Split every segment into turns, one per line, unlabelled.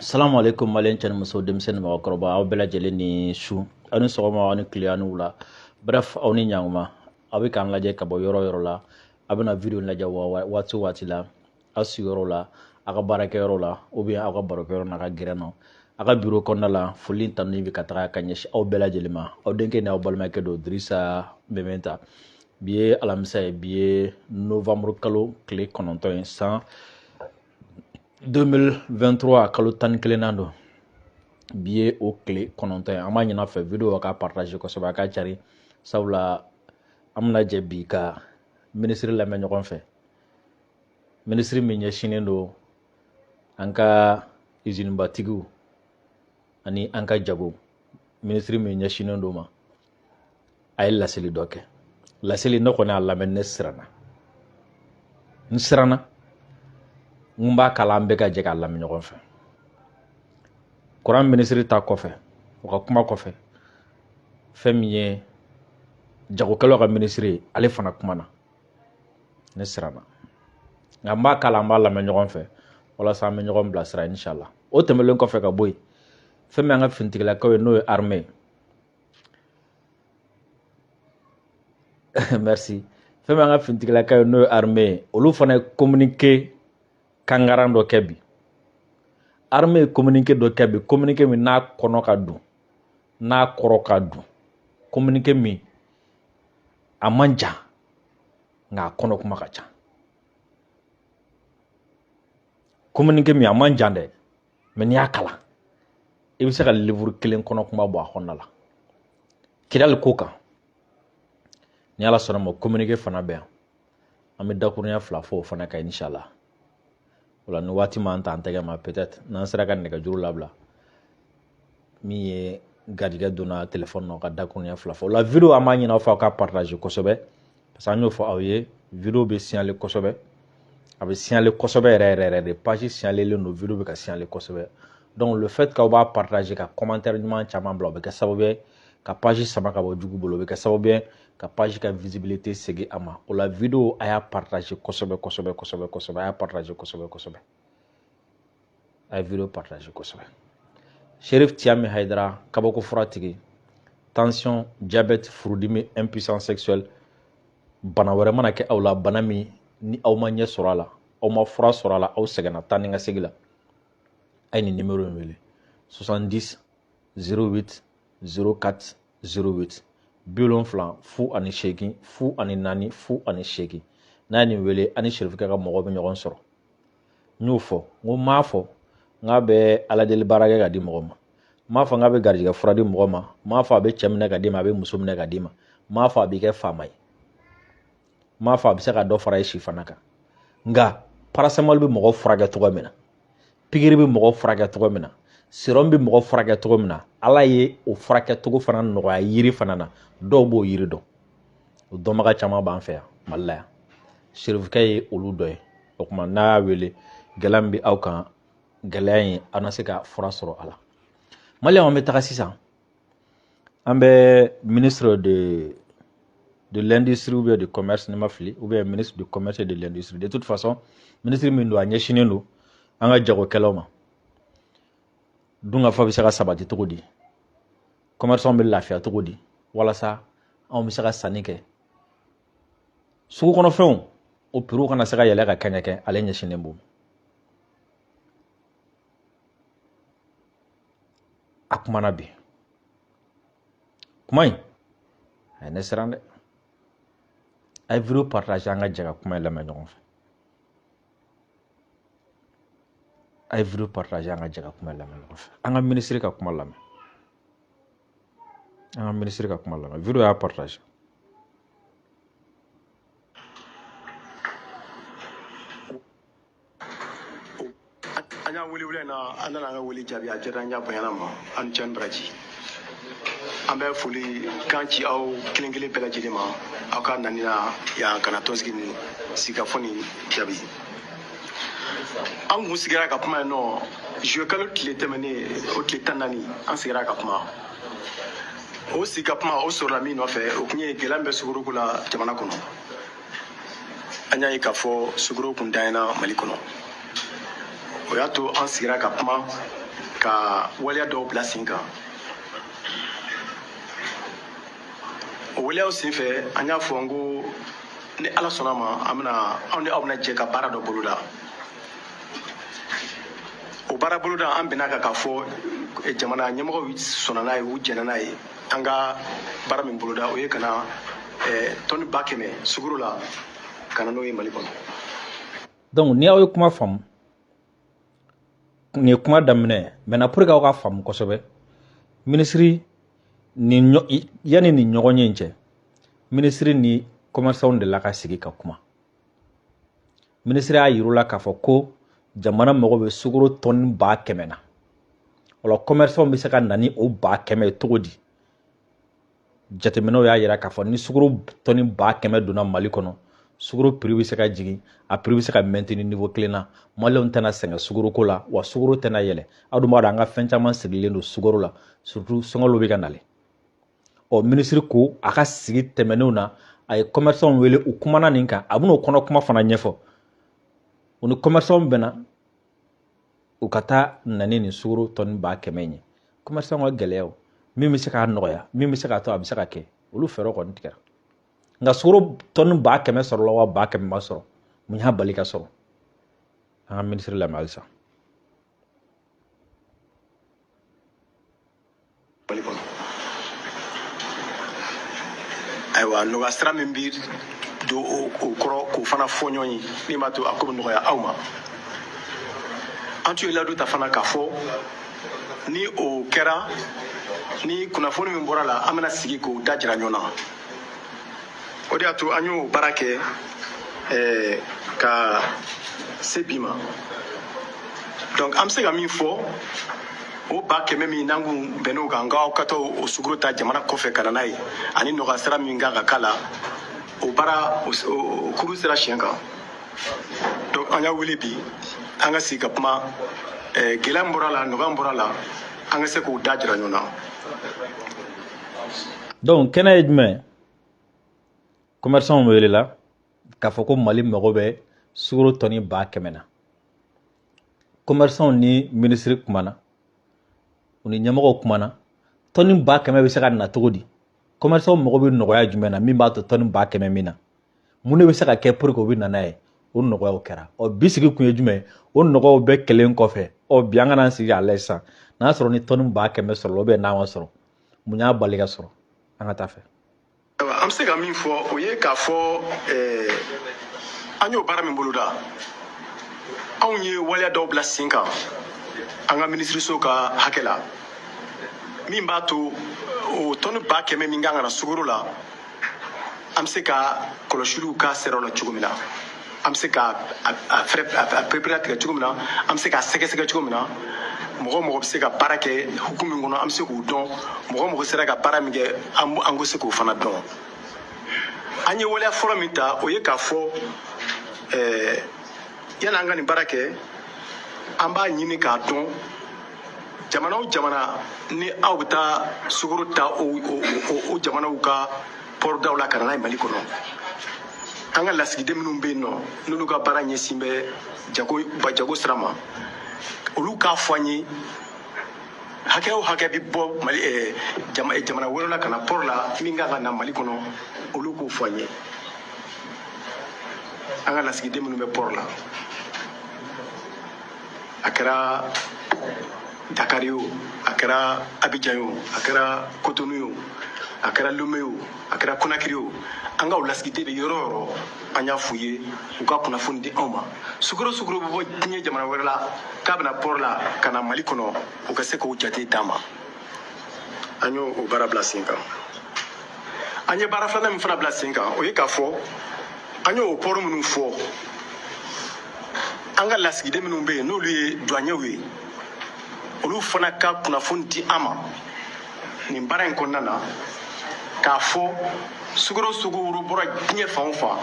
Assalamu alaikum malen chan muso demsen ma wakroba aw bela jele ni shu anu sogoma ani klianu wula bref aw ni nyanguma awi kan laje ka bo yoro la abana video laje wati la asu yoro la aga barake yoro la ou bien aga barake yoro na ka gireno aga bureau konna la fulin tan ni ka taka kanyesh aw bela jele ma aw denke na aw balma ke do Drissa Mementa biye alamsa biye novembre kalo clé kononton 2023 kalo tan kelenando biye o clé kononton ama nyina fe video ka partager ko soba ka cari sawla amna je bi ka ministre la me ñokon fe ministre mi ñeshinen do anka usine batigu ani anka jago ministre mi ñeshinen do ma ay la seli doke la seli noko na la men nisrana ngumba kalambe ka je ka lam ñokon fe Quran ministre ta ko fe o ka kuma ko fe femiye jago kala ka ministre ale fana kuma na nisrana ngamba kalamba lam ñokon fe wala sa me ñokon blasra inshallah o temelen ko fe ka boy femme nga fintigla ko no armée merci femme nga fintigla ko no armée olu fana communiquer kangaran do kebi armée communiqué do kebi communiqué mi na kono ka du na koro ka du communiqué mi amanja nga kono kuma ka cha communiqué mi amanja de men ya kala e bi se ka livre kelen kono kuma bo akonna la kidal koka ni ala sona mo communiqué fana be ami dakunya fla fo fana ka inshallah wala ni wati ma anta antege ma peut-être nan sera kan nega juru labla mi ye gadiga dona téléphone no ka dakunya fla fo la vidéo amani na fa ka partager ko sobe parce que fo awye vidéo be signaler ko sobe abe signaler ko sobe de page signaler le no vidéo be ka signaler ko sobe donc le fait ka ba partager ka commentaire man chama bla be ka sababu ka page sama ka bo jugu bolo be ka sababu ka page ka visibilité segi ama o la vidéo aya partager kosobe aya partager kosobe ay vidéo partager kosobe Cherif Tiami Haidara kabako furatigi tension diabète furudimi impuissance sexuelle bana wɛrɛ mana kɛ aw la bana min ni aw ma ɲɛ sɔrɔ a la aw ma fura sɔrɔ a la aw sɛgɛnna taa ni ka segi la ay ni numéro in wele 70 08 04 08 bilonfla fu ani sheki fu ani nani fu ani sheki na ni wele ani Cherif ka mɔgɔ bɛ ɲɔgɔn sɔrɔ n'o fɔ ngo ma fɔ nga bɛ ala deli baarage ka di mɔgɔ ma fɔ nga bɛ garijɛgɛ fura di mɔgɔ ma fɔ a bɛ cɛ minɛ ka di ma a bɛ muso minɛ ka di ma fɔ a bɛ kɛ faama ye ma fɔ a bɛ se ka dɔ fara i si fana kan nga paracetamol bɛ mɔgɔ furakɛ cogo min na pikiri bɛ mɔgɔ furakɛ cogo min na sérum bɛ mɔgɔ furakɛ cogo min na ala ye o furakɛ cogo fana nɔgɔya yiri fana na dɔw b'o yiri dɔn o dɔnbaga caman b'an fɛ yan Mali la yan Cherif ye olu dɔ ye o kuma n'a y'a wele gɛlɛya min bɛ aw kan gɛlɛya in a na se ka fura sɔrɔ a la Maliyɛnw an bɛ taga sisan an bɛ ministre de l'industrie ou bien du commerce ne ma fili ou bien ministre du commerce et de l'industrie de toute façon ministre min do a ɲɛsinen do an ka jagokɛlaw ma dun ka fa bɛ se ka sabati cogo di commerçant bɛ lafiya cogo di walasa anw bɛ se ka sanni kɛ sugu kɔnɔfɛnw o prix kana se ka yɛlɛ ka kɛɲɛ kɛ ale ɲɛsinen b'o a kumana bi kuma in a ye ne siran dɛ a ye vidéo partage an ka jɛ ka kuma in lamɛn ɲɔgɔn fɛ a ye vidéo partage an ka jɛ ka kuma in lamɛn ɲɔgɔn fɛ an ka ministre ka kuma lamɛn an ka ministre ka kuma lamɛn vidéo y'a partage
an y'a wele na an nana an ka wele jaabi a diyara an y'a bonyana ma an ni Cɛni Baraji an bɛ foli kan ci aw kelen kelen bɛɛ lajɛlen ma aw ka nani na yan kana tɔnsigi ni sigikafɔ ni jaabi an kun sigira ka kuma yen nɔ juillet kalo tile tɛmɛnen o tile 14 an sigira ka kuma o sigi ka kuma o sɔrɔla min nɔfɛ o kun ye gɛlɛya min bɛ sukoroko la jamana kɔnɔ an y'a ye k'a fɔ sukaro kun danyana Mali kɔnɔ o y'a to an sigira ka kuma ka waleya dɔw bila sen kan o waleyaw senfɛ an y'a fɔ n ko ni ala sɔnna ma an ni aw bɛna jɛ ka baara dɔ boloda o baara boloda an bɛnna kan k'a fɔ jamana ɲɛmɔgɔw sɔnna n'a ye u jɛnna n'a ye an ka baara min boloda o ye ka na tɔni 100,000 sugaro la ka na n'o ye mali kɔnɔ.
donc ni aw ye kuma faamu nin ye kuma daminɛ maintenant pour que aw ka faamu kosɛbɛ ministre yani ni ɲɔgɔn ye cɛ ministre ni commerçants de la ka sigi ka kuma ministre y'a yirula k'a fɔ ko jamana mago bɛ sugaro tɔni 100,000 na wala commerçants bɛ se ka na ni o 100,000 cogo di jateminɛw y'a yira k'a fɔ ni sugaro tɔni 100,000 donna mali kɔnɔ sugaro prix bɛ se ka jigin a prix bɛ se ka maintenir niveau kelen na maliyɛnw tɛna sɛgɛn sugaro ko la wa sugaro tɛna yɛlɛ aw dun b'a dɔn an ka fɛn caman sirilen don sugaro la surtout sɔngɔlo bɛ ka nalen ɔ ministre ko a ka sigi tɛmɛnenw na a ye commerçants wele u kumana nin kan a bɛna o kɔnɔ kuma fana ɲɛfɔ u ni commerçants bɛnna u ka taa nani nin sugaro tɔni 100,000 ye commerçants ka gɛlɛyaw min bɛ se k'a nɔgɔya min bɛ se k'a to a bɛ se ka kɛ olu fɛɛrɛw kɔni tigɛra nka sugaro tɔni 100,000 sɔrɔla wa 100,000 ma sɔrɔ mun y'a bali ka sɔrɔ an ka ministre lamɛn halisa.
ayiwa nɔgɔya sira min bɛ don o kɔrɔ k'o fana fɔ ɲɔgɔn ye min b'a to a ko bɛ nɔgɔya aw ma an tun ye ladu ta fana k'a fɔ ni o kɛra ni kunnafoni min bɔra la an bɛna sigi k'o da jira ɲɔgɔn na o de y'a to an y'o baara kɛ ka se bi ma donc an bɛ se ka min fɔ o 100,000 min n'an kun bɛnn'o kan nka aw ka taa o sugaro ta jamana kɔfɛ ka na n'a ye ani nɔgɔya sira min kan ka k'a la o baara o kuru sera siɲɛ kan donc an y'a wele bi an ka sigi ka kuma gɛlɛya min bɔra la nɔgɔya min bɔra la an ka se k'o da jira ɲɔgɔn na.
donc kɛnɛ ye jumɛn commerçants welela k'a fɔ ko mali mago bɛ sugaro tɔni 100,000 na commerçants ni ministre kumana u ni ɲɛmɔgɔw kumana tɔni 100,000 bɛ se ka na cogo di commerçants mago bɛ nɔgɔya jumɛn na min b'a to tɔni 100,000 min na mun de bɛ se ka kɛ pour que o bɛ na n'a ye o nɔgɔyaw kɛra ɔ bi sigi kun ye jumɛn o nɔgɔyaw bɛɛ kɛlen kɔfɛ ɔ bi an kana sigi k'a lajɛ sisan n'a sɔrɔ ni tɔni 100,000 sɔrɔ n'a ma sɔrɔ mun y'a bali ka sɔrɔ an ka taa fɛ.
an bɛ se ka min fɔ o ye k'a fɔ an y'o baara min boloda anw ye waleya dɔw bila sen kan an ka minisiriso ka hakɛ la min b'a to o tɔni 100,000 min kan ka na sugaro la an bɛ se ka kɔlɔsiliw k'a sera la cogo min na an bɛ se ka a perepere tigɛ cogo min na an bɛ se k'a sɛgɛsɛgɛ cogo min na mɔgɔ o mɔgɔ bɛ se ka baara kɛ hukumu min kɔnɔ an bɛ se k'o dɔn mɔgɔ o mɔgɔ sera ka baara min kɛ an ko se k'o fana dɔn an ye waleya fɔlɔ min ta o ye k'a fɔ yanni an ka nin baara kɛ an b'a ɲini k'a dɔn jamana o jamana ni aw bɛ taa sugaro ta o jamanaw ka pɔrɔdaw la ka na n'a ye mali kɔnɔ an ka lasigiden minnu bɛ yen nɔ n'olu ka baara ɲɛsin bɛ jago sira ma olu k'a fɔ an ye hakɛ o hakɛ bɛ bɔ mali jamana wɛrɛ la ka na pɔrɔ la min kan ka na mali kɔnɔ olu k'o fɔ an ye an ka lasigiden minnu bɛ pɔrɔ la a kɛra dakari o a kɛra abijan o a kɛra kotonu o a kɛra lome o a kɛra konakiri o an ka o lasigiden bɛ yɔrɔ o yɔrɔ an y'a f'u ye u ka kunnafoni di anw ma sugaro bɛ bɔ diɲɛ jamana wɛrɛ la k'a bɛna pɔrɔ la ka na mali kɔnɔ u ka se k'o jate d'an ma an y'o baara bila sen kan an ye baara filanan min fana bila sen kan o ye k'a fɔ an y'o pɔrɔ minnu fɔ an ka lasigiden minnu bɛ yen n'olu ye douaniers ye olu fana ka kunnafoni di an ma nin baara in kɔnɔna na k'a fɔ sugaro bɔra diɲɛ fan o fan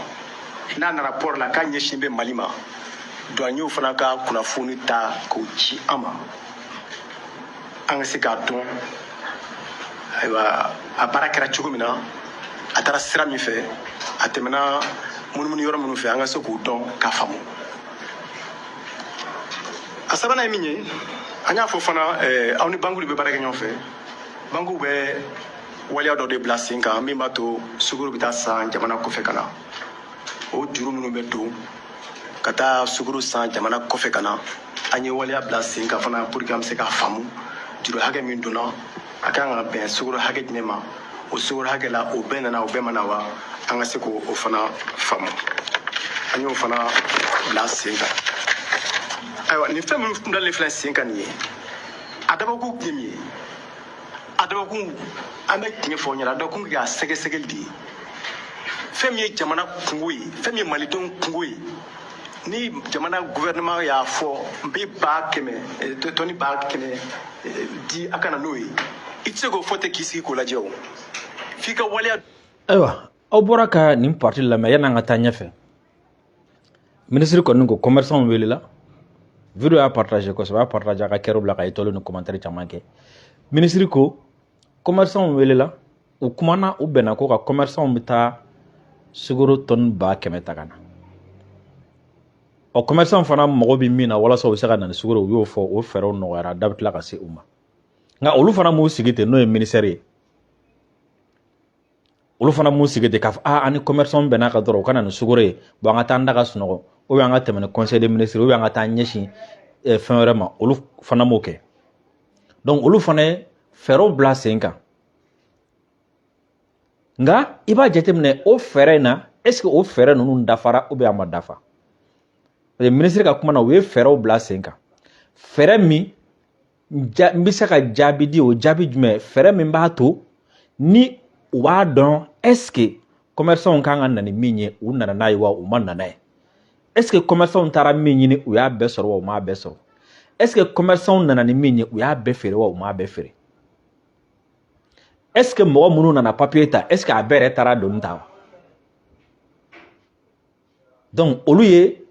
n'a nana pɔrɔ la k'a ɲɛsin bɛ mali ma douaniers fana ka kunnafoni ta k'o ci an ma an ka se k'a dɔn ayiwa a baara kɛra cogo min na a taara sira min fɛ a tɛmɛna munumunu yɔrɔ minnu fɛ an ka se k'o dɔn k'a faamu a sabanan ye min ye an y'a fɔ fana aw ni banque de bɛ baara kɛ ɲɔgɔn fɛ banque bɛ waleya dɔ de bila sen kan min b'a to sukaro bɛ taa san jamana kɔfɛ ka na o juru minnu bɛ don ka taa sukaro san jamana kɔfɛ ka na an ye waleya bila sen kan fana pour que an bɛ se k'a faamu juru hakɛ min donna a kan ka bɛn sukaro hakɛ jumɛn ma o sukaro hakɛ la o bɛɛ nana o bɛɛ ma na wa an ka se k'o fana faamu an y'o fana bila sen kan ayiwa nin fɛn minnu dalen filɛ sen kan nin ye a dabɔkun ye min ye a dabɔkun an bɛ tiɲɛ fɔ ɲɛna a dabɔkun k'a sɛgɛsɛgɛli de ye fɛn min ye jamana kungo ye fɛn min ye malidenw kungo ye ni jamana gouvernement y'a fɔ n bɛ 100 tɔni 100 di a kana n'o ye i tɛ se k'o fɔ ten k'i sigi k'o lajɛ o f'i ka waleya.
ayiwa aw bɔra ka nin parti lamɛn yan'an ka taa ɲɛfɛ ministre kɔni ko commerçant welela video y'a partager kosɛbɛ a partager a ka kɛrɛw bila ka étoile ni commentaire caman kɛ ministre ko commerçant welela u kumana u bɛnna ko ka commerçant bɛ taa sukaro tonne 100 ta ka na o commerçant fana mago bɛ min na walasa u bɛ se ka na ni sukaro u y'o fɔ o fɛɛrɛw nɔgɔyara da bɛ tila ka se u ma nka olu fana m'u sigi ten n'o ye ministère ye olu fana m'u sigi ten k'a fɔ ani commerçant bɛnna ka dɔrɔn u ka na ni sukaro ye bon an ka taa an da ka sunɔgɔ ou bien an ka tɛmɛ ni conseil des ministres ou bien an ka taa ɲɛsin fɛn wɛrɛ ma olu fana m'o kɛ donc olu fana ye fɛɛrɛw bila sen kan nka i b'a jateminɛ o fɛɛrɛ in na est-ce que o fɛɛrɛ ninnu dafara ou bien a ma dafa parce que ministre ka kuma na u ye fɛɛrɛw bila sen kan fɛɛrɛ min n bɛ se ka jaabi di o jaabi jumɛn fɛɛrɛ min b'a to ni u b'a dɔn est-ce que commerçants kan ka na ni min ye u nana n'a ye wa u ma na n'a ye est-ce que commerçants taara min ɲini u y'a bɛɛ sɔrɔ wa u m'a bɛɛ sɔrɔ est-ce que commerçants nana ni min ye u y'a bɛɛ feere wa u m'a bɛɛ feere est-ce que mɔgɔ minnu nana papier ta est-ce que a bɛɛ yɛrɛ taara doni ta wa donc olu ye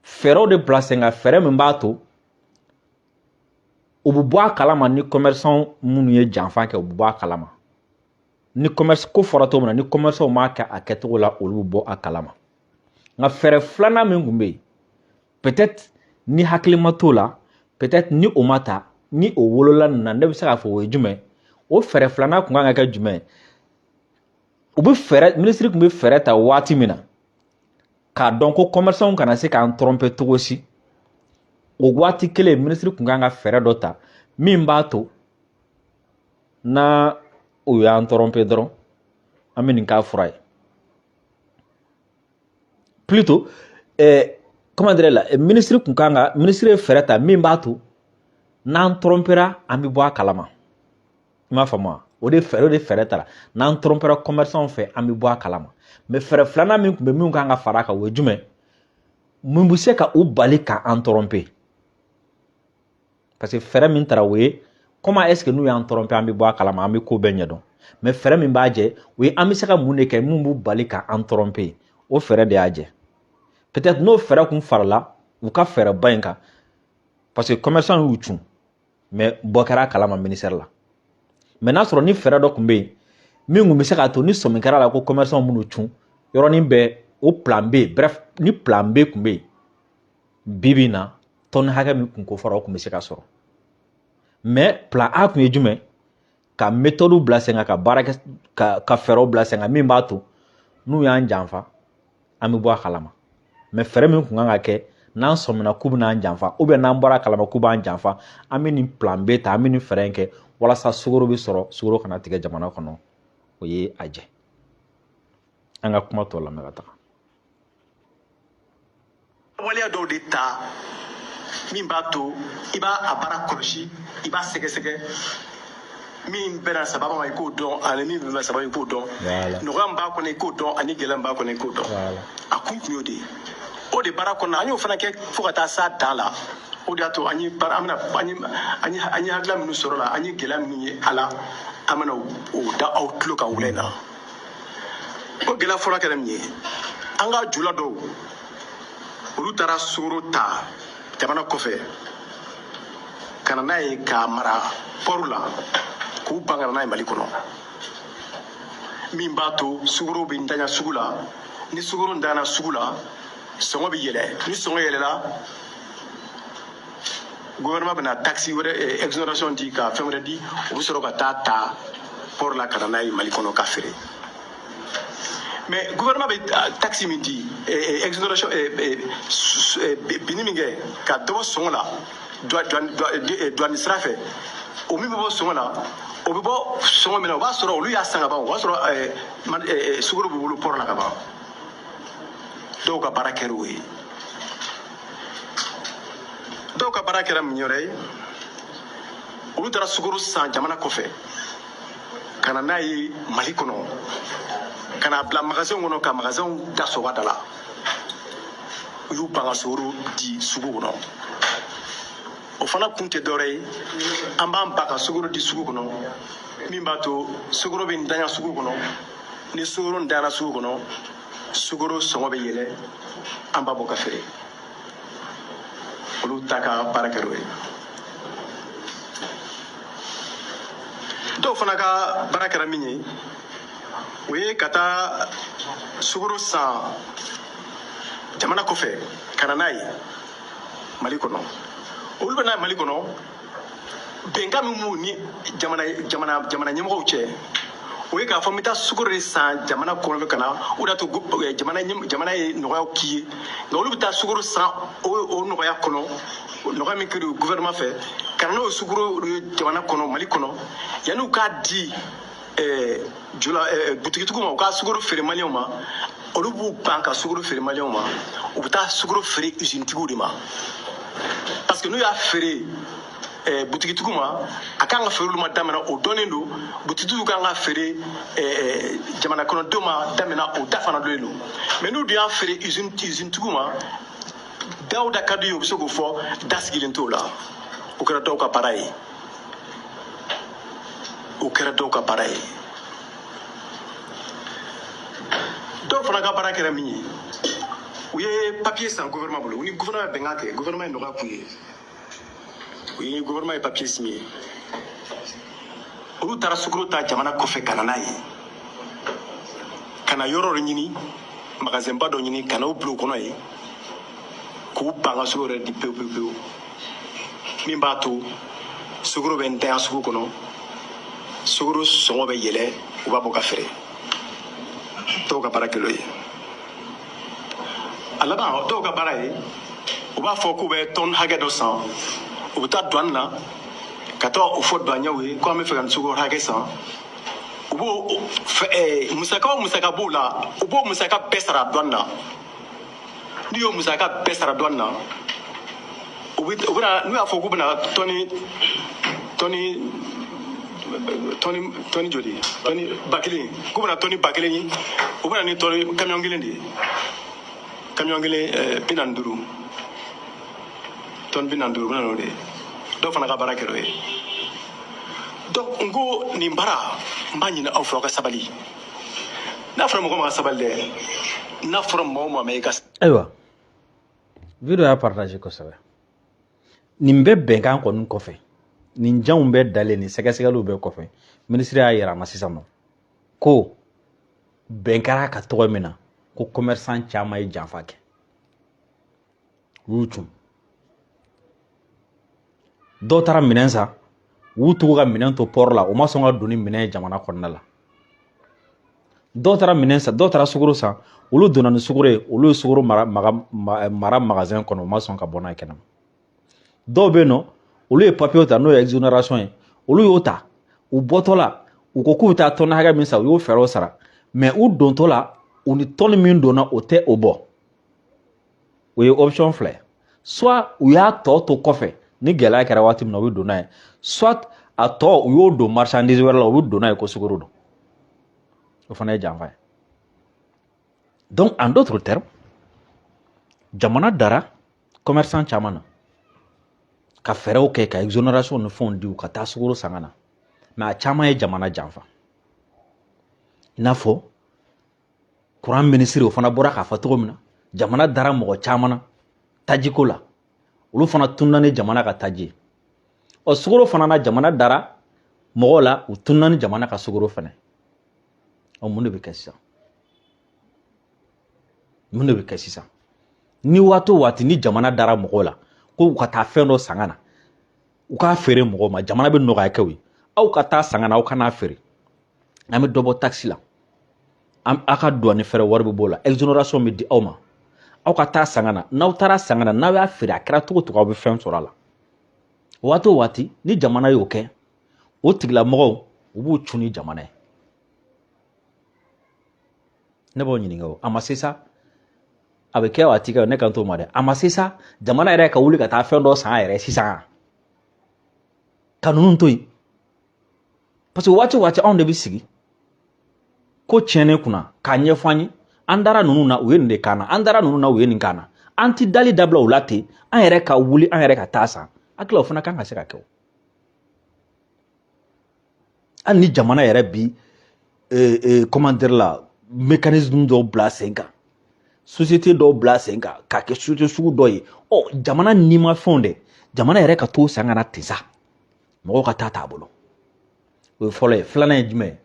fɛɛrɛw de bila sen kan fɛɛrɛ min b'a to u bɛ bɔ a kalama ni commerçants minnu ye janfa kɛ u bɛ bɔ a kalama ni commerce ko fɔra cogo min na ni commerçants m'a kɛ a kɛcogo la olu bɛ bɔ a kalama nka fɛɛrɛ filanan min tun bɛ yen peut-être ni hakili ma t'o la peut-être ni o ma ta ni o wolola nin na ne bɛ se k'a fɔ o ye jumɛn o fɛɛrɛ filanan tun kan ka kɛ jumɛn u bɛ fɛɛrɛ ministre tun bɛ fɛɛrɛ ta waati min na k'a dɔn ko commerçants kana se k'an tromper cogo si o waati kelen ministre tun kan ka fɛɛrɛ dɔ ta min b'a to na o y'an tromper dɔrɔn an bɛ nin k'a fura ye plutôt comment dire la ministre tun kan ka ministre ye fɛɛrɛ ta min b'a to n'an trompera an bɛ bɔ a kalama i m'a faamu wa o de fɛɛrɛ ta n'an trompera commerçants fɛ an bɛ bɔ a kalama mais fɛɛrɛ filanan min tun bɛ min kan ka fara a kan o ye jumɛn mun bɛ se ka u bali ka an tromper parce que fɛɛrɛ min taara o ye comment est-ce que n'u y'an tromper an bɛ bɔ a kalama an bɛ ko bɛɛ ɲɛdɔn mais fɛɛrɛ min b'a jɛ o ye an bɛ se ka mun de kɛ mun b'u bali ka an tromper o fɛɛrɛ de y'a jɛ peut-être n'o fɛɛrɛ kun farala u ka fɛɛrɛba in kan parce que commerçants y'u cun mais bɔ kɛra a kalama ministère la mais n'a sɔrɔ ni fɛɛrɛ dɔ tun bɛ yen min tun bɛ se k'a to ni sɔmi kɛra la ko commerçants minnu cun yɔrɔnin bɛɛ o plan B bref ni plan B tun bɛ yen bi bi in na tɔni hakɛ min kun ko fɔra o tun bɛ se ka sɔrɔ mais plan A tun ye jumɛn ka méthode bila sen kan ka baara kɛ ka fɛɛrɛw bila sen kan min b'a to n'u y'an janfa an bɛ bɔ a kalama mais fɛɛrɛ min tun kan ka kɛ n'an sɔmina k'u bɛ n'an janfa ou bien n'an bɔra a kalama k'u b'an janfa an bɛ nin plan B ta an bɛ nin fɛɛrɛ in kɛ walasa sukaro bɛ sɔrɔ sukaro kana tigɛ jamana kɔnɔ o ye a jɛ an ka kuma tɔ lamɛn ka taga.
waleya dɔw de ta min b'a to i b'a a baara kɔlɔsi i b'a sɛgɛsɛgɛ min bɛna sababa ma i k'o dɔn ani min bɛna sababa i k'o dɔn nɔgɔya min b'a kɔnɔ i k'o dɔn ani gɛlɛya min b'a kɔnɔ i k'o dɔn a kun y'o de ye o de baara kɔnɔ an y'o fana kɛ fo ka taa s'a dan la o de y'a to an ye hakilila minnu sɔrɔ la an ye gɛlɛya minnu ye a la an bɛna o da aw tulo kan wula in na o gɛlɛya fɔlɔ kɛra min ye an ka jula dɔw olu taara sukaro ta jamana kɔfɛ ka na n'a ye k'a mara pɔru la k'u ban ka na n'a ye mali kɔnɔ min b'a to sukaro bɛ ntanya sugu la ni sukaro ntanyana sugu la sɔngɔ bɛ yɛlɛ ni sɔngɔ yɛlɛla gouvernement bena taxi wɛrɛ exonération di ka fɛn wɛrɛ di o bɛ sɔrɔ ka taa ta port la ka na n'a ye Mali kɔnɔ ka feere mais gouvernement bɛ taxi min di exonération bini min kɛ ka dɔ bɔ sɔngɔ la douane sira fɛ o min bɛ bɔ sɔngɔ la o bɛ bɔ sɔngɔ min na o b'a sɔrɔ olu y'a san ka ban o b'a sɔrɔ sukaro bɛ wolo port la ka ban dɔw ka baara kɛra o ye dɔw ka baara kɛra min yɛrɛ ye olu taara sukaro san jamana kɔfɛ ka na n'a ye Mali kɔnɔ ka na bila magasin kɔnɔ ka magasin da sɔgɔda la u y'u ban ka sukaro di sugu kɔnɔ o fana kun tɛ dɔwɛrɛ ye an b'an ba ka sukaro di sugu kɔnɔ min b'a to sukaro bɛ n daɲa sugu kɔnɔ ni sukaro n dana sugu kɔnɔ sukaro sɔngɔ bɛ yɛlɛ an b'a bɔ ka feere olu ta ka baara kɛ o ye dɔw fana ka baara kɛra min ye o ye ka taa sukaro san jamana kɔfɛ ka na n'a ye Mali kɔnɔ olu bɛ n'a ye Mali kɔnɔ bɛnkan min b'u ni jamana ɲɛmɔgɔw cɛ o ye k'a fɔ n bɛ taa sukaro de san jamana kɔnɔ ka na o de y'a to jamana ye nɔgɔyaw k'i ye nka olu bɛ taa sukaro san o nɔgɔya kɔnɔ nɔgɔya min kɛra gouvernement fɛ ka na n'o ye sukaro jamana kɔnɔ Mali kɔnɔ yanni u k'a di butigitigiw ma u ka sukaro feere maliyɛnw ma olu b'u ban ka sukaro feere maliyɛnw ma u bɛ taa sukaro feere usine tigiw de ma parce que n'u y'a feere butigitigiw ma a kan ka feere olu ma daminɛ o dɔnnen don butigitigiw kan ka feere jamana kɔnɔdenw ma daminɛ o da fana dɔnnen don mais n'u dun y'a feere usine tigiw ma daw da ka di ye u bɛ se k'o fɔ da sigilen t'o la o kɛra dɔw ka baara ye o kɛra dɔw ka baara ye dɔw fana ka baara kɛra min ye u ye papier san gouvernement bolo u ni gouvernement bɛn ka kɛ gouvernement ye nɔgɔya k'u ye u ye gouvernement ye papier signé olu taara sukaro ta jamana kɔfɛ ka na n'a ye ka na yɔrɔ dɔ ɲini magasin ba dɔ ɲini ka n'o bila o kɔnɔ ye k'u ban ka sukaro yɛrɛ di pewu pewu pewu min b'a to sukaro bɛ ntanya sugu kɔnɔ sukaro sɔngɔ bɛ yɛlɛ u b'a bɔ ka feere dɔw ka baara kɛ l'o ye a laban dɔw ka baara ye u b'a fɔ k'u bɛ tɔni hakɛ dɔ san u bɛ taa douane na ka taa o fɔ douaniers ye ko an bɛ fɛ ka nin sukaro hakɛ san u b'o musaka o musaka b'o la u b'o musaka bɛɛ sara douane na n'u y'o musaka bɛɛ sara douane na u bɛna n'u y'a fɔ k'u bɛna tɔni joli tɔni ba kelen k'u bɛna tɔni ba kelen ye u bɛna ni tɔni camion kelen de ye camion kelen 45 tɔni 45 u bɛna n'o de ye dɔw fana ka baara kɛra o ye donc n ko nin baara n b'a ɲini aw fɛ aw ka sabali n'a fɔra mɔgɔ ma ka sabali dɛ n'a fɔra mɔgɔ ma i ka.
Ayiwa video y'a partage kosɛbɛ nin bɛ bɛnkan kɔni kɔfɛ nin janw bɛɛ dalen nin sɛgɛsɛgɛliw bɛɛ kɔfɛ ministre y'a yira an na sisan nɔ ko bɛn kɛra ka tɔgɔ min na ko commerçant caman ye janfa kɛ u y'u cun dɔw taara minɛn san u y'u tugu ka minɛn to port la u ma sɔn ka don ni minɛn ye jamana kɔnɔna la dɔw taara minɛn san dɔw taara sukaro san olu donna ni sukaro ye olu ye sukaro mara magasin kɔnɔ u ma sɔn ka bɔ n'a ye kɛnɛma dɔw bɛ yen nɔ olu ye papier ta n'o ye exonération ye olu y'o ta u bɔtɔ la u ko k'u bɛ taa tɔni hakɛ min san u y'o fɛɛrɛw sara mais u dontɔ la u ni tɔni min donna o tɛ o bɔ o ye option fila ye soit u y'a tɔ to kɔfɛ ni gɛlɛya kɛra waati min na u bɛ don n'a ye soit a tɔ u y'o don marchandise wɛrɛ la u bɛ don n'a ye ko sukaro don o fana ye janfa ye donc en d'autres termes jamana dara commerçant caman na ka fɛɛrɛw kɛ ka exonération ni fɛnw di u ka taa sukaro san ka na mais a caman ye jamana janfa i n'a fɔ courant ministre o fana bɔra k'a fɔ cogo min na jamana dara mɔgɔ caman na tajiko la olu fana tunna ni jamana ka taji ye ɔ sukaro fana na jamana dara mɔgɔw la u tunna ni jamana ka sukaro fana ɔ mun de bɛ kɛ sisan mun de bɛ kɛ sisan ni waati o waati ni jamana dara mɔgɔw la ko u ka taa fɛn dɔ san ka na u k'a feere mɔgɔw ma jamana bɛ nɔgɔya kɛ u ye aw ka taa sanga na aw kana feere an bɛ dɔ bɔ taxi la aw ka douane fɛɛrɛ wari bɛ b'o la exonération bɛ di aw ma aw ka taa sanga na n'aw taara sanga na n'aw y'a feere a kɛra cogo cogo aw bɛ fɛn sɔrɔ a la waati o waati ni jamana y'o kɛ o tigilamɔgɔw u b'u cun ni jamana ye ne b'o ɲininka o a ma se sa a bɛ kɛ waati kɛ ne kan t'o ma dɛ a ma se sa jamana yɛrɛ ka wuli ka taa fɛn dɔ san a yɛrɛ sisan ka ninnu to yen parce que waati o waati anw de bɛ sigi ko tiɲɛnen kunna k'a ɲɛfɔ an ye an dara ninnu na u ye nin de k'an na an dara ninnu na u ye nin k'an na an ti dali dabila u la ten an yɛrɛ ka wuli an yɛrɛ ka taa san hakili o fana kan ka se ka kɛ o hali ni jamana yɛrɛ bi comment dire la mécanisme dɔw bila sen kan société dɔw bila sen kan k'a kɛ société sugu dɔ ye jamana nimafɛnw dɛ jamana yɛrɛ ka t'o san ka na ten sa mɔgɔw ka taa t'a bolo o ye fɔlɔ ye filanan ye jumɛn ye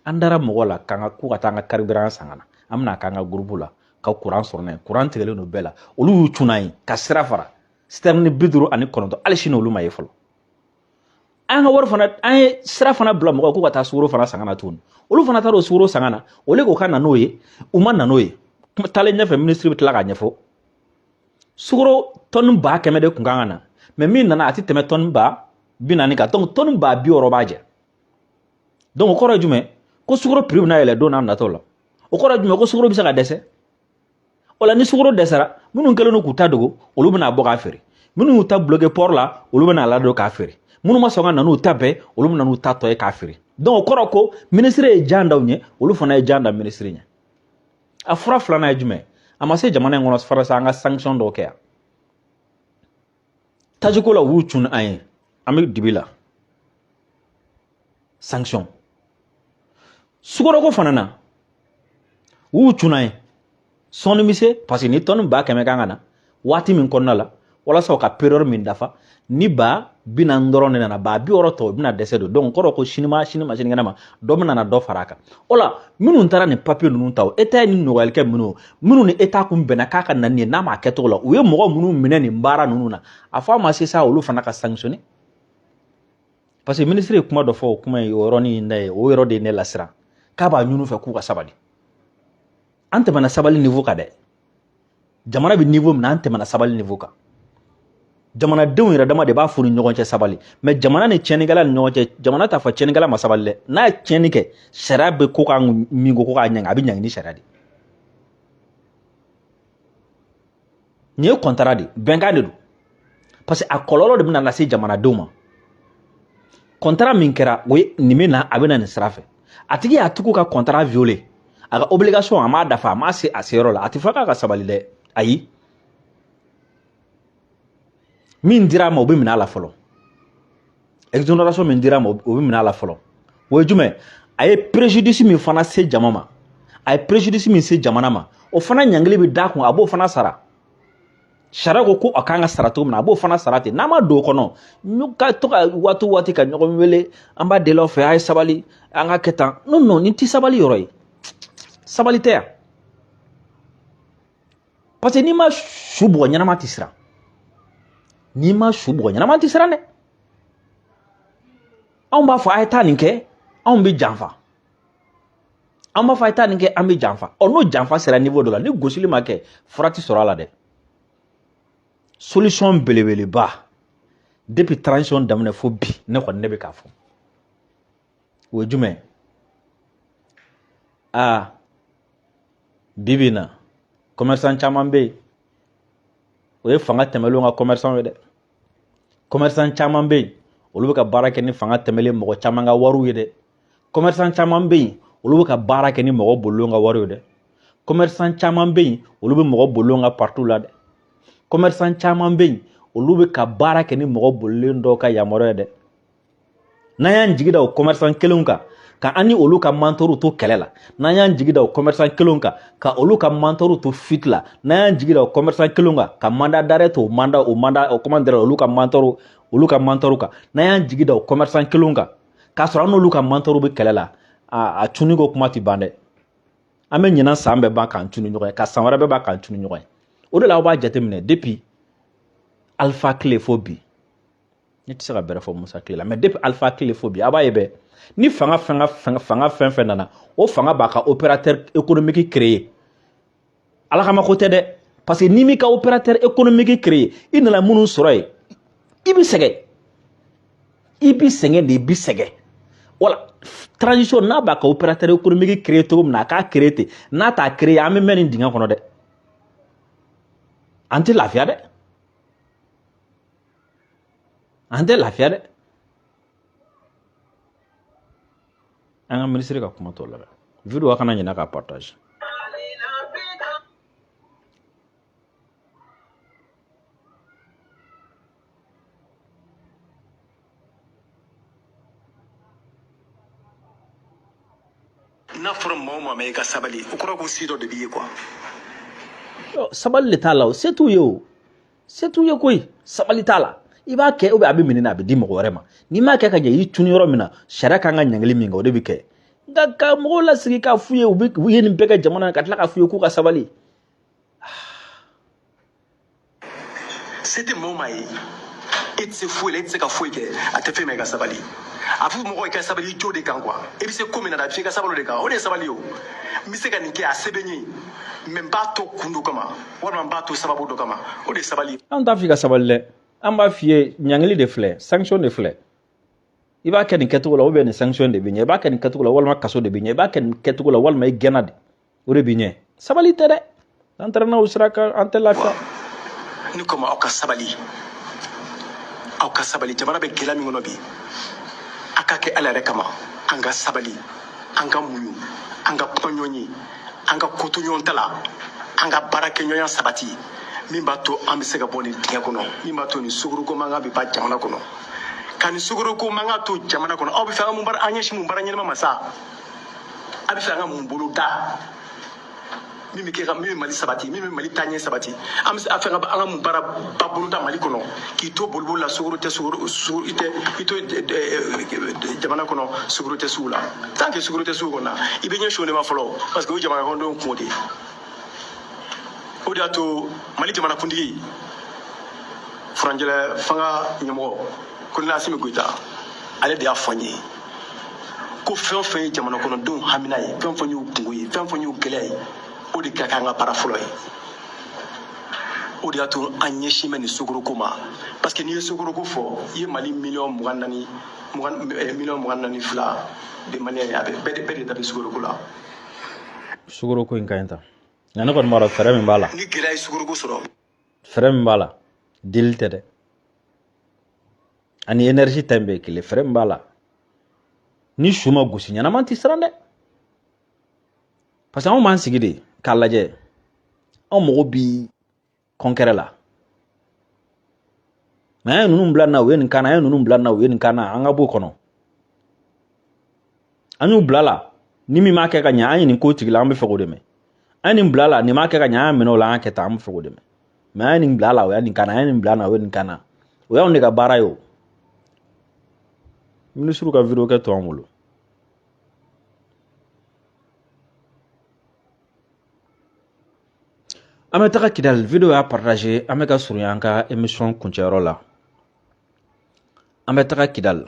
an dara mɔgɔ la k'u ka taa an ka carburant san ka na an bɛna k'an ka groupe la ka courant sɔrɔ n'a ye courant tigɛlen don bɛɛ la olu y'u cunna ye ka sira fara citerne 59 hali sini olu ma ye fɔlɔ an ka wari fana an ye sira fana bila mɔgɔw k'u ka taa sukaro fana san ka na tuguni olu fana taara o sukaro san ka na ole k'o ka na n'o ye u ma na n'o ye taalen ɲɛfɛ ministre bɛ tila k'a ɲɛfɔ sukaro tonne 100 de kun kan ka na mais min nana a tɛ tɛmɛ tonne 40 kan donc tonne 60 b'a jɛ donc o kɔrɔ ye jumɛn ko sukaro prix bɛna yɛlɛ don n'a nataw la o kɔrɔ ye jumɛn ko sukaro bɛ se ka dɛsɛ o la ni sukaro dɛsɛra minnu kɛlen don k'u ta dogo olu bɛna bɔ k'a feere minnu y'u ta bloqué port la olu bɛna ladon k'a feere minnu ma sɔn ka na n'u ta bɛɛ olu bɛna n'u ta tɔ ye k'a feere donc o kɔrɔ ko ministre ye jan da u ɲɛ olu fana ye jan da ministre ɲɛ a fura filanan ye jumɛn a ma se jamana in kɔnɔ fara sa an ka sanction dɔw kɛ yan tajiko la u y'u cun an ye an bɛ dibi la sanction sukaroko fana na u y'u cun an ye sɔɔni bɛ se parce que ni tonne 100 kan ka na waati min kɔnɔna la walasa u ka période min dafa ni 40 dɔrɔn de nana 60 tɔ u bɛna dɛsɛ don donc kɔrɔ ko sini sinikɛnɛ ma dɔ bɛna na dɔ fara a kan o la minnu taara nin papier ninnu ta o état ye nin nɔgɔyali kɛ minnu ni état kun bɛnna k'a ka na nin ye n'a ma kɛcogo la u ye mɔgɔ minnu minɛ nin baara ninnu na a fɔ a ma se sa olu fana ka sanctionner parce que ministre ye kuma dɔ fɔ o kuma ye o yɔrɔnin da ye o yɔrɔ de ye ne lasira k'a b'a ɲini fɛ k'u ka sabali an tɛmɛna sabali niveau kan dɛ jamana bɛ niveau min na an tɛmɛna sabali niveau kan jamanadenw yɛrɛ dama de b'a fɔ ni ɲɔgɔn cɛ sabali mais jamana ni tiɲɛnikɛla ni ɲɔgɔn cɛ jamana t'a fɔ tiɲɛnikɛla ma sabali dɛ n'a ye tiɲɛni kɛ sariya bɛ ko kan min ko k'a ɲɛŋa a bɛ ɲangi ni sariya de nin ye contrat de bɛnkan de don parce que a kɔlɔlɔ de bɛna lase jamanadenw ma contrat min kɛra o ye nin bɛ na a bɛ na nin sira fɛ a tigi y'a tugu ka contrat violer a ka obligation a m'a dafa a m'a se a seyɔrɔ la a tɛ fɔ k'a ka sabali dɛ ayi min dira ma o bɛ minɛ a la fɔlɔ exonération min dira ma o bɛ minɛ a la fɔlɔ o ye jumɛn a ye préjudice min fana se jama ma a ye préjudice min se jamana ma o fana ɲangili bɛ d'a kun a b'o fana sara sariya ko a kan ka sara cogo min na a b'o fana sara ten n'a ma don o kɔnɔ ka to ka waati o waati ka ɲɔgɔn wele an b'a deli aw fɛ a ye sabali an ka kɛ tan non nin tɛ sabali yɔrɔ ye sabali tɛ yan parce que n'i ma su bugɔ ɲɛnama tɛ siran n'i ma su bugɔ ɲɛnama tɛ siran dɛ anw b'a fɔ a ye taa nin kɛ anw bɛ janfa an b'a fɔ a ye taa nin kɛ an bɛ janfa n'o janfa sera niveau dɔ la ni gosili ma kɛ fura tɛ sɔrɔ a la dɛ solution belebeleba depuis transition daminɛ fo bi ne kɔni ne bɛ k'a fɔ o ye jumɛn bibi in na commerçant caman bɛ yen o ye fanga tɛmɛlenw ka commerçant ye dɛ commerçant caman bɛ yen olu bɛ ka baara kɛ ni fanga tɛmɛlen mɔgɔ caman ka wariw ye dɛ commerçant caman bɛ yen olu bɛ ka baara kɛ ni mɔgɔ bolilenw ka wariw ye dɛ commerçant caman bɛ yen olu bɛ mɔgɔ bolilenw ka partout la dɛ commerçant caman bɛ yen olu bɛ ka baara kɛ ni mɔgɔ bolilen dɔw ka yamaruya ye dɛ n'an y'an jigi da o commerçant kelenw kan ka an ni olu ka mentor to kɛlɛ la n'an y'an jigi da o commerçant kelenw kan ka olu ka mentor to fuite la n'an y'an jigi da o commerçant kelenw kan ka mandat d'arrêt to o comment dire olu ka mentor kan n'an y'an jigi da o commerçant kelenw kan k'a sɔrɔ an n'olu ka mentor bɛ kɛlɛ la a cunni ko kuma tɛ ban dɛ an bɛ ɲinan san bɛɛ ban k'an cunni ɲɔgɔn ye ka san wɛrɛ bɛɛ ban k'an cunni ɲɔgɔn ye o de la aw b'a jateminɛ depuis Alpha Clé fo bi ni tse ka bɛrɛ fɔ Musa Kile la mais depuis Alpha Kile fo bi a b'a ye bɛ ni fanga fɛn nana o fanga b'a ka opérateur économique créer ala kama ko tɛ dɛ parce que ni mi ka opérateur économique créer i nana minnu sɔrɔ ye i bi sɛgɛn de i bi sɛgɛn wala transition n'a b'a ka opérateur économique créer cogo min na a k'a créer ten n'a t'a créer an bɛ mɛn nin dingɛ kɔnɔ dɛ an tɛ lafiya dɛ an tɛ lafiya dɛ an ka ministre ka kuma tɔ lamɛn video kana ɲinɛ k'a partage
n'a fɔra maa o maa ma i ka sabali o kɔrɔ ko si dɔ de b'i ye quoi.
sabali le t'a la o se t'u ye o se t'u ye koyi sabali t'a la i b'a kɛ ou bien a bɛ minɛ a bɛ di mɔgɔ wɛrɛ ma n'i m'a kɛ ka ɲɛ i tunu yɔrɔ min na sariya kan ka ɲangili min kɛ o de bɛ kɛ nka ka mɔgɔw lasigi k'a f'u ye u ye nin bɛɛ kɛ jamana na ka tila k'a f'u ye k'u ka sabali.
se tɛ maa o maa ye i tɛ se foyi la i tɛ se ka foyi kɛ a tɛ fɛn min i ka sabali a fɔ mɔgɔ i ka sabali jo de kan quoi i bɛ se ko min na a bɛ f'i ka sabali de kan o de ye sabali o n bɛ se ka nin kɛ a sɛbɛn ye mais n b'a to kun dɔ kama walima n b'a to sababu dɔ kama o de ye sabali.
an t'a f'i ka sabali dɛ an b'a f'i ye ɲangili de filɛ sanction de filɛ i b'a kɛ nin kɛcogo la ou bien nin sanction de bɛ ɲɛ i b'a kɛ nin kɛcogo la walima kaso de bɛ ɲɛ i b'a kɛ nin kɛcogo la walima i gɛnna de o de bɛ ɲɛ sabali tɛ dɛ an taara n'aw sira kan an tɛ lafiya.
ni ko ma aw ka sabali jamana bɛ gɛlɛya min kɔnɔ bi a ka kɛ ala yɛrɛ kama an ka sabali an ka muɲu an ka kuma ɲɔgɔn ye an ka ko to ɲɔgɔn ta la an ka baara kɛ ɲɔgɔnya sabati min b'a to an bɛ se ka bɔ nin dingɛ kɔnɔ min b'a to nin sugoroko mankan bɛ ban jamana kɔnɔ ka nin sugoroko mankan to jamana kɔnɔ aw bɛ fɛ an ka mun baara an ɲɛsin mun baara ɲɛnama ma sa a bɛ fɛ an ka mun bolo da min bɛ kɛ ka min bɛ Mali sabati min bɛ Mali taaɲɛ sabati an bɛ se a fɛ an ka mun baara ba bolo da Mali kɔnɔ k'i to boliboli la sugoro tɛ i to jamana kɔnɔ sugoro tɛ sugu la tant que sugoro tɛ sugu kɔnɔ i bɛ ɲɛsin o de ma fɔlɔ parce que o ye jamana kɔnɔdenw kun de ye o de y'a to Mali jamanakuntigi furanjɛlɛ fanga ɲɛmɔgɔ Kolonɛli Asimi Goyita ale de y'a fɔ n ye ko fɛn o fɛn ye jamana kɔnɔdenw hamina ye fɛn o fɛn y'u kungo ye fɛn o fɛn y'u gɛlɛya ye o de ka k'an ka baara fɔlɔ ye o de y'a to an ɲɛsin bɛ nin sukoroko ma parce que n'i ye sukoroko fɔ i ye Mali miliyɔn 24 de maliyɛn ye a bɛɛ de da bɛ sukoroko la.
sukoroko in ka ɲi ta nka ne kɔni b'a dɔn fɛɛrɛ min b'a la
ni gɛlɛya ye sukoroko sɔrɔ
fɛɛrɛ min b'a la dili tɛ dɛ ani énergie ta in bɛɛ ye kelen fɛɛrɛ min b'a la ni su ma gosi ɲɛnama tɛ siran dɛ parce que anw b'an sigi de k'a lajɛ anw mago bi kɔnkɛrɛ la mais an ye ninnu bila na u ye nin kana an ye ninnu bila na u ye nin kana an ka b'o kɔnɔ an y'u bila la ni min m'a kɛ ka ɲɛ an ye nin ko tigi la an bɛ fɛ k'o dɛmɛ an ye nin bila la nin m'a kɛ ka ɲɛ an minɛ o la an kɛ tan an bɛ fɛ k'o dɛmɛ mais an ye nin bila la o ye nin kana an ye nin bila na o ye nin kana o y'anw de ka baara ye o ministre ka video kɛ to an bolo an bɛ taga Kidali video y'a partage an bɛ ka surunya an ka émission kuncɛyɔrɔ la an bɛ taga Kidali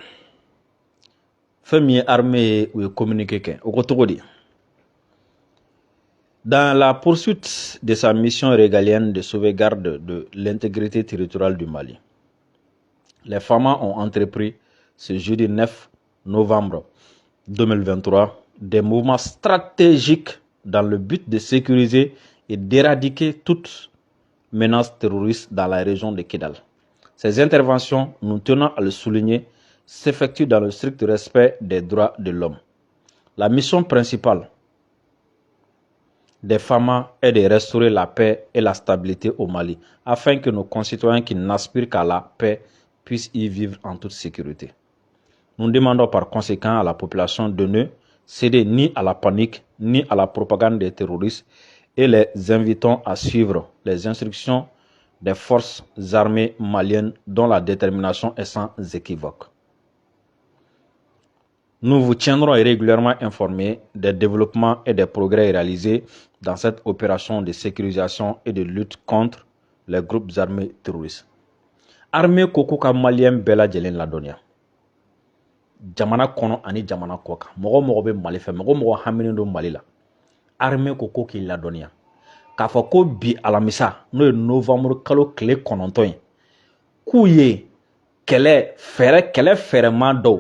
fɛn min ye armée ye u ye communiqué kɛ o ko cogo di dans la poursuite de sa mission régalienne de sauvegarde de l'intégrité territoriale du Mali les FAMA ont entrepris ce jeudi 9 novembre 2023 des mouvements stratégiques dans le but de sécuriser et d'éradiquer toute menace terroriste dans la région de Kidal. Ces interventions, nous tenons à le souligner, s'effectuent dans le strict respect des droits de l'homme. La mission principale des FAMA est de restaurer la paix et la stabilité au Mali, afin que nos concitoyens qui n'aspirent qu'à la paix puissent y vivre en toute sécurité. Nous demandons par conséquent à la population de ne céder ni à la panique, ni à la propagande des terroristes, et les invitons à suivre les instructions des forces armées maliennes dont la détermination est sans équivoque. Nous vous tiendrons régulièrement informés des développements et des progrès réalisés dans cette opération de sécurisation et de lutte contre les groupes armés terroristes. armée ko k'u ka malien bɛɛ lajɛlen ladɔnniya jamana kɔnɔ ani jamana kɔ kan mɔgɔ bɛ Mali fɛ mɔgɔ haminen don Mali la armée ko k'o k'i ladɔnniya k'a fɔ ko bi alamisa n'o ye novembre kalo tile 9 ye k'u ye kɛlɛ fɛrɛman dɔw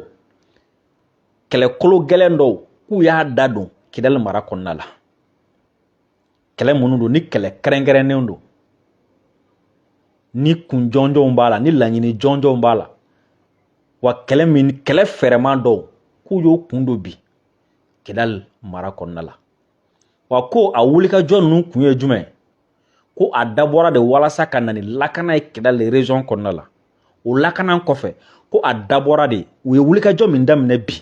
kɛlɛ kolo gɛlɛn dɔw k'u y'a da don Kidali mara kɔnɔna la kɛlɛ minnu don ni kɛlɛ kɛrɛnkɛrɛnnenw don ni kun jɔnjɔnw b'a la ni laɲini jɔnjɔnw b'a la wa kɛlɛ fɛrɛman dɔw k'u y'o kun don bi Kidali mara kɔnɔna la wa ko a wulikajɔ ninnu kun ye jumɛn ko a dabɔra de walasa ka na ni lakana ye Kidali région kɔnɔna la o lakana kɔfɛ ko a dabɔra de u ye wulikajɔ min daminɛ bi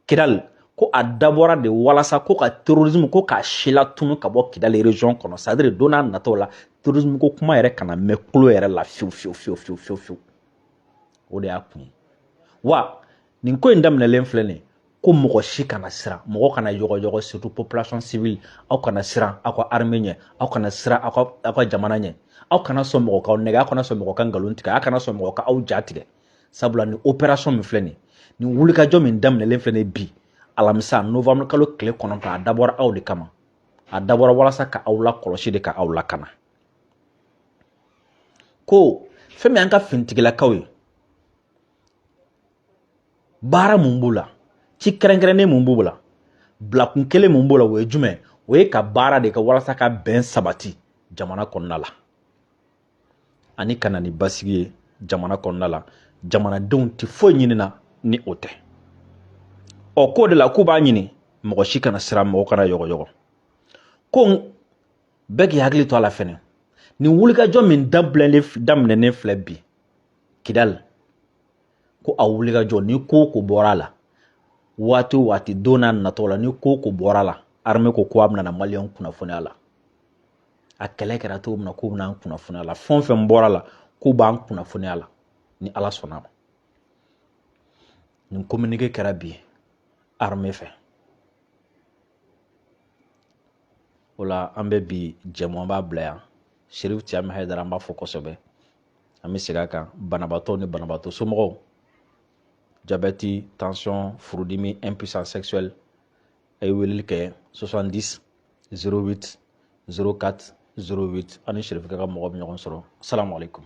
Kidali ko a dabɔra de walasa ko ka terrorisme ko k'a sila tunu ka bɔ Kidali région kɔnɔ c'est à dire don n'a nataw la terrorisme ko kuma yɛrɛ kana mɛn kulo yɛrɛ la fiyewu o de y'a kun ye wa nin ko in daminɛlen filɛ nin ko mɔgɔ si kana siran mɔgɔ kana yɔgɔyɔgɔ surtout population civile aw kana siran aw ka armée ɲɛ aw kana siran aw ka jamana ɲɛ aw kana sɔn mɔgɔ k'aw nɛgɛ aw kana sɔn mɔgɔ ka nkalon tigɛ aw kana sɔn mɔgɔ ka aw ja tigɛ sabula ni opération min filɛ nin nin wulikajɔ min daminɛlen filɛ nin bi alamisa novembre kalo tile 9 a dabɔra aw de kama a dabɔra walasa ka aw la kɔlɔsi de ka aw lakana ko fɛn min an ka finitigilakaw ye baara mun b'u la ci kɛrɛnkɛrɛnnen mun b'u la bilakun kelen mun b'u la o ye jumɛn o ye ka baara de kɛ walasa ka bɛn sabati jamana kɔnɔna la ani ka na ni basigi ye jamana kɔnɔna la jamanadenw tɛ foyi ɲinina ni o tɛ ɔ ko de la k'u b'a ɲini mɔgɔ si kana siran mɔgɔ kana yɔgɔyɔgɔ ko bɛɛ k'i hakili to a la fɛnɛ nin wulikajɔ min daminɛnen filɛ bi Kidali ko a wulikajɔ ni ko bɔra a la waati o waati don n'a nataw la ni ko bɔra a la armée ko a bɛna maliyɛnw kunnafoniya la a kɛlɛ kɛra cogo min na k'u bɛna kunnafoniya la fɛn o fɛn bɔra a la k'u b'an kunnafoniya la ni Ala sɔnna a ma nin communiqué kɛra bi armée fɛ o la an bɛ bi jɛmu an b'a bila yan Sheriff Thiam Haidara an b'a fɔ kosɛbɛ an bɛ segin a kan banabaatɔ ni banabaatɔ somɔgɔw diabète tension furudimi impuissance sexuelle a ye weleli kɛ 70 08 04 08 ani Sheriff ka mɔgɔ bɛ ɲɔgɔn sɔrɔ salamu alaikum